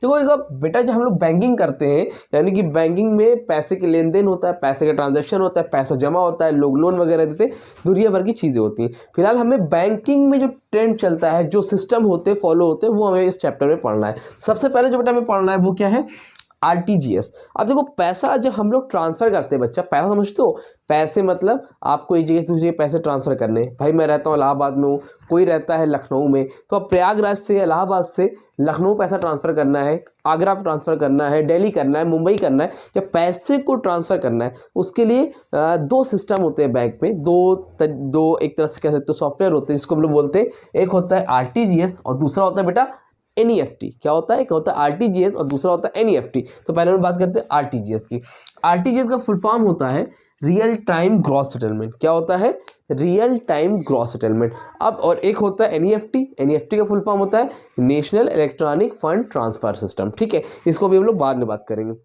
देखो एक बेटा जब हम लोग बैंकिंग करते हैं, यानी कि बैंकिंग में पैसे के लेन देन होता है, पैसे का ट्रांजैक्शन होता है, पैसा जमा होता है, लोग लोन वगैरह देते हैं, दुनिया भर की चीज़ें होती हैं। फिलहाल हमें बैंकिंग में जो ट्रेंड चलता है, जो सिस्टम होते फॉलो होते हैं, वो हमें इस चैप्टर में पढ़ना है। सबसे पहले जो बेटा हमें पढ़ना है वो क्या है, आरटीजीएस। अब देखो पैसा जब हम लोग ट्रांसफर करते हैं, बच्चा पैसा समझते हो, पैसे मतलब आपको एक जगह से दूसरी जगह पैसे ट्रांसफर करने। भाई मैं रहता हूँ इलाहाबाद में हूँ, कोई रहता है लखनऊ में, तो अब प्रयागराज से इलाहाबाद से लखनऊ पैसा ट्रांसफर करना है, आगरा ट्रांसफर करना है, दिल्ली करना है, मुंबई करना है, या पैसे को ट्रांसफर करना है, उसके लिए दो सिस्टम होते हैं बैंक में, दो एक तरह से कह सकते हो सॉफ्टवेयर होते हैं, जिसको हम लोग बोलते हैं, एक होता है आरटीजीएस और दूसरा होता है बेटा एनईएफटी। क्या होता है, एक होता है आरटीजीएस और दूसरा होता है एनईएफटी। तो पहले हम बात करते हैं आरटीजीएस की। आरटीजीएस का फुल फॉर्म होता है रियल टाइम ग्रॉस सेटलमेंट। क्या होता है, रियल टाइम ग्रॉस सेटलमेंट। अब और एक होता है एनईएफटी। एनईएफटी का फुल फॉर्म होता है national electronic fund transfer system. ठीक है, इसको भी हम लोग बाद में बात करेंगे।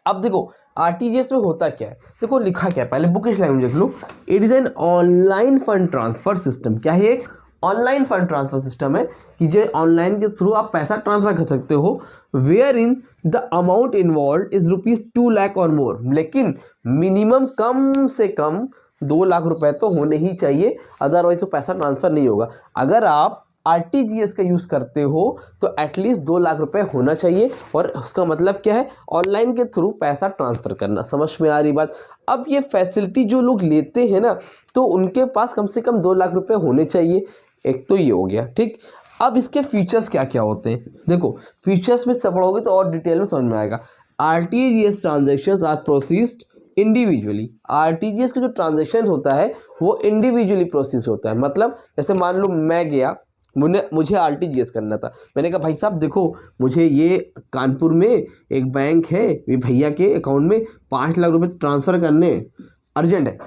अब देखो आरटीजीएस में होता क्या है, देखो लिखा क्या है, पहले बुकिश लैंग्वेज देख लो। It is an online fund transfer system. क्या है, एक ऑनलाइन फंड ट्रांसफर सिस्टम है कि जो ऑनलाइन के थ्रू आप पैसा ट्रांसफर कर सकते हो, where in the amount involve is ₹2 lakh और मोर। लेकिन मिनिमम कम से कम 2 लाख रुपए तो होने ही चाहिए, अदरवाइज तो पैसा ट्रांसफर नहीं होगा। अगर आप आरटीजीएस का यूज़ करते हो तो एटलीस्ट 2 लाख रुपए होना चाहिए। और उसका मतलब क्या है, ऑनलाइन के थ्रू पैसा ट्रांसफ़र करना। समझ में आ रही बात। अब ये फैसिलिटी जो लोग लेते हैं ना, तो उनके पास कम से कम 2 लाख रुपए होने चाहिए। एक तो ये हो गया, ठीक। अब इसके फीचर्स क्या क्या होते हैं, देखो फीचर्स में सब पढ़ोगे तो और डिटेल में समझ में आएगा। RTGS transactions are processed individually. RTGS का जो ट्रांजेक्शन होता है वो इंडिविजुअली प्रोसेस होता है। मतलब जैसे मान लो मैं गया, मुझे आरटीजीएस करना था, मैंने कहा भाई साहब देखो मुझे ये कानपुर में एक बैंक है, ये भैया के अकाउंट में 5 लाख रुपए ट्रांसफ़र करने अर्जेंट है,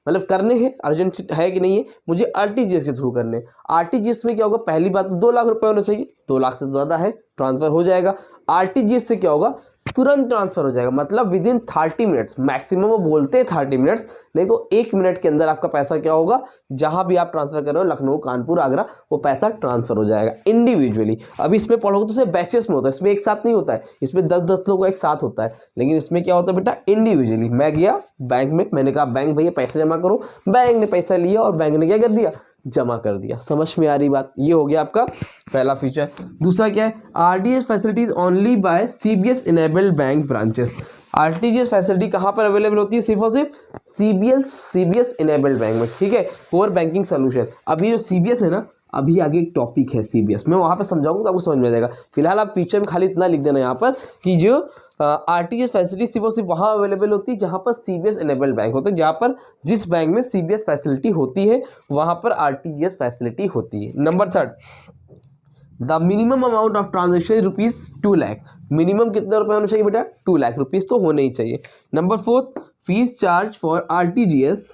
मतलब करने हैं, अर्जेंट है कि नहीं है, मुझे आरटीजीएस के थ्रू करने। आरटीजीएस में क्या होगा, पहली बात तो 2 लाख रुपए होना चाहिए, 2 लाख से ज़्यादा है ट्रांसफ़र हो जाएगा। आरटीजीएस से क्या होगा, तुरंत ट्रांसफ़र हो जाएगा, मतलब विद इन 30 मिनट्स, मैक्सिमम वो बोलते हैं 30 मिनट्स, नहीं तो 1 मिनट के अंदर आपका पैसा क्या होगा, जहां भी आप ट्रांसफ़र कर रहे हो, लखनऊ, कानपुर, आगरा, वो पैसा ट्रांसफ़र हो जाएगा इंडिविजुअली। अब इसमें पढ़ोगे तो सिर्फ बैचेस में होता है, इसमें एक साथ नहीं होता है, इसमें 10-10 लोगों का एक साथ होता है, लेकिन इसमें क्या होता है बेटा, इंडिविजुअली। मैं गया बैंक में, मैंने कहा बैंक भैया पैसे जमा करो, बैंक ने पैसा लिया और बैंक ने क्या कर दिया, जमा कर दिया। समझ में आ रही बात। ये हो गया आपका पहला फीचर। दूसरा क्या है, RTGS facilities only by CBS enabled bank branches. RTGS facility कहाँ पर अवेलेबल होती है, सिर्फ और सिर्फ सीबीएस इनेबल्ड बैंक में। ठीक है, कोर बैंकिंग सोल्यूशन। अभी जो सीबीएस है ना, अभी आगे एक टॉपिक है सीबीएस, मैं वहाँ पे समझाऊंगा तो आपको समझ में आ जाएगा। फिलहाल आप फीचर में खाली इतना लिख देना यहाँ पर कि जो आरटीजीएस फैसिलिटी सिर्फ और सिर्फ वहाँ अवेलेबल होती है जहाँ पर सीबीएस इनेबल्ड बैंक होते हैं, जहाँ पर जिस बैंक में सीबीएस फैसिलिटी होती है वहाँ पर आरटीजीएस फैसिलिटी होती है। Number 3, the minimum amount of transaction ₹2 lakh. Minimum कितने रुपए होने चाहिए बेटा, 2 लाख रुपीज़ तो होने ही चाहिए। Number 4, fees charge for RTGS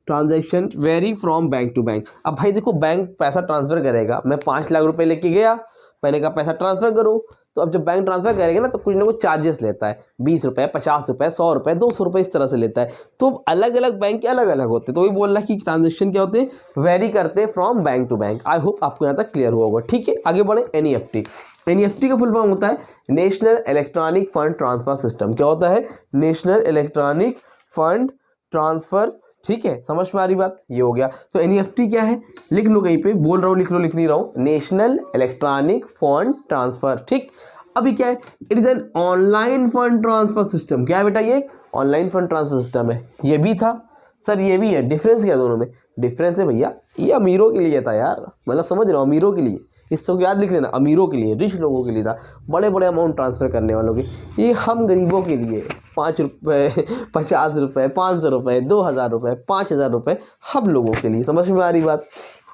transaction vary from bank to bank. अब भाई देखो बैंक पैसा ट्रांसफ़र करेगा, मैं 5 लाख रुपए लेके गया, मैंने कहा पैसा ट्रांसफ़र करो, तो अब जब बैंक ट्रांसफ़र करेगा ना तो कुछ ना कुछ चार्जेस लेता है, 20 रुपये, 50 रुपये, 100 रुपये, 200 रुपये, इस तरह से लेता है। तो अलग अलग बैंक के अलग अलग होते हैं, तो वही बोल रहा है कि ट्रांजेक्शन क्या होते हैं, वेरी करते हैं from bank to bank. I hope आपको यहाँ तक क्लियर हुआ होगा। ठीक है, आगे बढ़े। एनईएफटी। एनईएफटी का फुल फॉर्म होता है national electronic fund transfer system. क्या होता है, नेशनल इलेक्ट्रॉनिक फंड ट्रांसफर। ठीक है, समझ में आ रही बात। ये हो गया। तो एनईएफटी क्या है, लिख लो कहीं पे, बोल रहा हूँ लिख लो, लिख नहीं रहा हूँ, नेशनल इलेक्ट्रॉनिक फंड ट्रांसफर। ठीक, अभी क्या है, it is an online fund transfer system. क्या है बेटा, ये ऑनलाइन फंड ट्रांसफर सिस्टम है। ये भी था सर, ये भी है। डिफरेंस क्या है दोनों में, डिफरेंस है भैया, ये अमीरों के लिए था यार, मतलब समझ रहा हूँ, अमीरों के लिए, इसको याद लिख लेना, अमीरों के लिए, रिच लोगों के लिए था, बड़े बड़े अमाउंट ट्रांसफ़र करने वालों के। ये हम गरीबों के लिए 5 रुपये, 50 रुपये, 500 रुपये, 2000 रुपये, 5000 रुपये, हम लोगों के लिए। समझ में आ रही बात।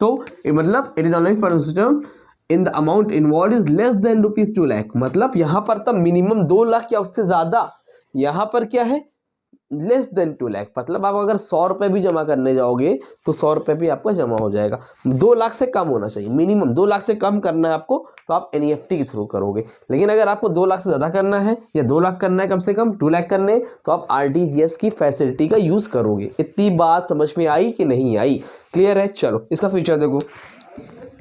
तो मतलब it is online fund system in the amount involve is less than ₹2 lakh. मतलब यहाँ पर तब मिनिमम 2 लाख या उससे ज़्यादा, यहाँ पर क्या है, लेस देन 2 लाख। मतलब आप अगर 100 रुपये भी जमा करने जाओगे तो 100 रुपये भी आपका जमा हो जाएगा। 2 लाख से कम होना चाहिए, मिनिमम 2 लाख से कम करना है आपको, तो आप एनईएफटी के थ्रू करोगे। लेकिन अगर आपको 2 लाख से ज़्यादा करना है या 2 लाख करना है, कम से कम 2 लाख करने, तो आप आरटीजीएस की फैसिलिटी का यूज़ करोगे। इतनी बात समझ में आई कि नहीं आई, क्लियर है। चलो इसका फीचर देखो।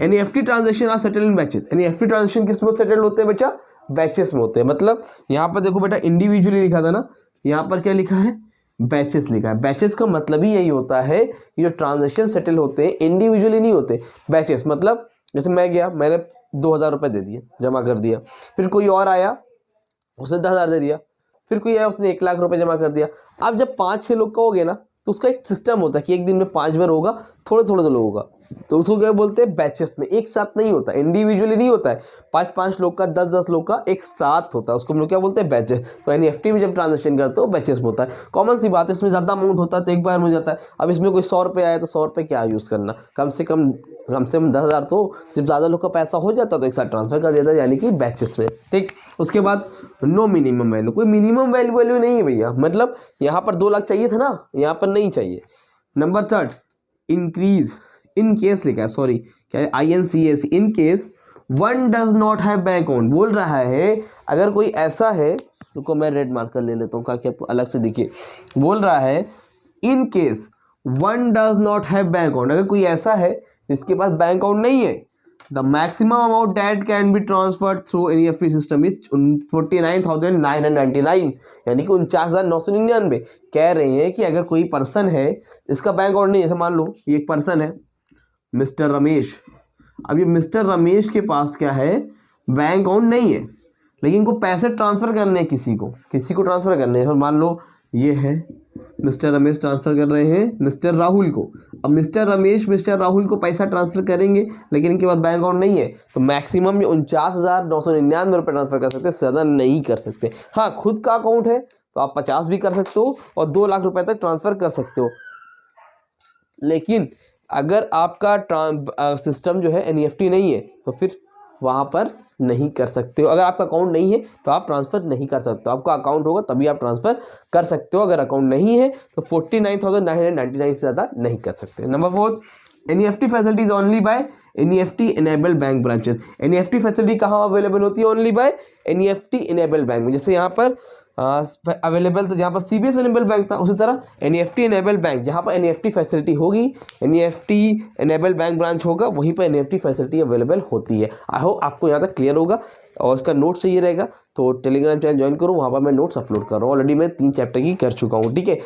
NEFT transaction are settled in batches. NEFT transaction किस में सेटल्ड होते हैं बच्चा, बैचेस में होते हैं। मतलब यहाँ पर देखो बेटा इंडिविजुअली लिखा था ना, यहाँ पर क्या लिखा है, बैचेस लिखा है। बैचेस का मतलब ही यही होता है कि जो ट्रांजेक्शन सेटल होते हैं इंडिविजुअली नहीं होते, बैचेस। मतलब जैसे मैं गया, मैंने 2,000 रुपये दे दिए, जमा कर दिया, फिर कोई और आया उसने 10,000 दे दिया, फिर कोई आया उसने 1 लाख रुपए जमा कर दिया। अब जब 5-6 लोग का हो गया ना, तो उसका एक सिस्टम होता है कि एक दिन में 5 बार होगा, थोड़े थोड़े लोगों का, तो उसको क्या बोलते हैं, बैचेस में। एक साथ नहीं होता, इंडिविजुअली नहीं होता है, 5-5 लोग का, 10-10 लोग का एक साथ होता है, उसको हम लोग क्या बोलते हैं, बैचेस। तो एनईएफटी में जब ट्रांजेक्शन करते हो बैचेस में होता है। कॉमन सी बात है, इसमें ज़्यादा अमाउंट होता है तो एक बार में हो जाता है। अब इसमें कोई 100 रुपये आया तो 100 रुपये क्या यूज़ करना, कम से कम 10,000, तो जब ज़्यादा लोग का पैसा हो जाता तो एक साथ ट्रांसफर कर देता, यानी कि बैचेस में। ठीक, उसके बाद नो मिनिमम वैल्यू, कोई मिनिमम वैल्यू नहीं है भैया। मतलब यहाँ पर 2 लाख चाहिए था ना, यहाँ पर नहीं चाहिए। नंबर 3 इंक्रीज, इन केस लिखा है, सॉरी क्या है, INCAS, in case one does not have bank account. बोल रहा है अगर कोई ऐसा है, रुको मैं रेड मार्कर ले लेता हूँ ताकि आपको अलग से दिखे। बोल रहा है in case one does not have bank account, अगर कोई ऐसा है जिसके पास बैंक अकाउंट नहीं है, the maximum amount that can be transferred through NEFT system is 49,999, यानी कि 49,999। कह रहे हैं कि अगर कोई पर्सन है इसका बैंक अकाउंट नहीं है, जैसे मान लो ये एक पर्सन है मिस्टर रमेश। अब ये मिस्टर रमेश के पास क्या है, बैंक अकाउंट नहीं है, लेकिन इनको पैसे ट्रांसफ़र करने हैं, किसी को ट्रांसफ़र करने हैं। मान लो ये है मिस्टर रमेश ट्रांसफ़र कर रहे हैं मिस्टर राहुल को। अब मिस्टर रमेश मिस्टर राहुल को पैसा ट्रांसफ़र करेंगे, लेकिन इनके पास बैंक अकाउंट नहीं है, तो मैक्सिमम ये 49,999 रुपये ट्रांसफ़र कर सकते हैं, ज़्यादा नहीं कर सकते। हाँ, खुद का अकाउंट है तो आप 50 भी कर सकते हो और 2 लाख रुपए तक ट्रांसफ़र कर सकते हो। लेकिन अगर आपका सिस्टम जो है एनईएफटी नहीं है तो फिर वहाँ पर नहीं कर सकते हो। अगर आपका अकाउंट नहीं है तो आप ट्रांसफ़र नहीं कर सकते हो, आपका अकाउंट होगा तभी आप ट्रांसफ़र कर सकते हो। अगर अकाउंट नहीं है तो 49,999 से ज़्यादा नहीं कर सकते। Number 4 NEFT facilities only by NEFT enable bank branches. NEFT facility कहाँ अवेलेबल होती है, only by NEFT enable bank में। जैसे यहाँ पर अवेलेबल तो जहाँ पर सीबीएस इनेबल बैंक था, उसी तरह एनईएफटी इनेबल बैंक, जहाँ पर एनईएफटी फैसिलिटी होगी, एनईएफटी इनेबल बैंक ब्रांच होगा, वहीं पर एनईएफटी फैसिलिटी अवेलेबल होती है। आई होप आपको यहाँ तक क्लियर होगा और इसका नोट चाहिए रहेगा तो टेलीग्राम चैनल ज्वाइन करो, वहाँ पर मैं नोट्स अपलोड कर रहा हूँ। ऑलरेडी मैं 3 चैप्टर की कर चुका हूँ। ठीक है।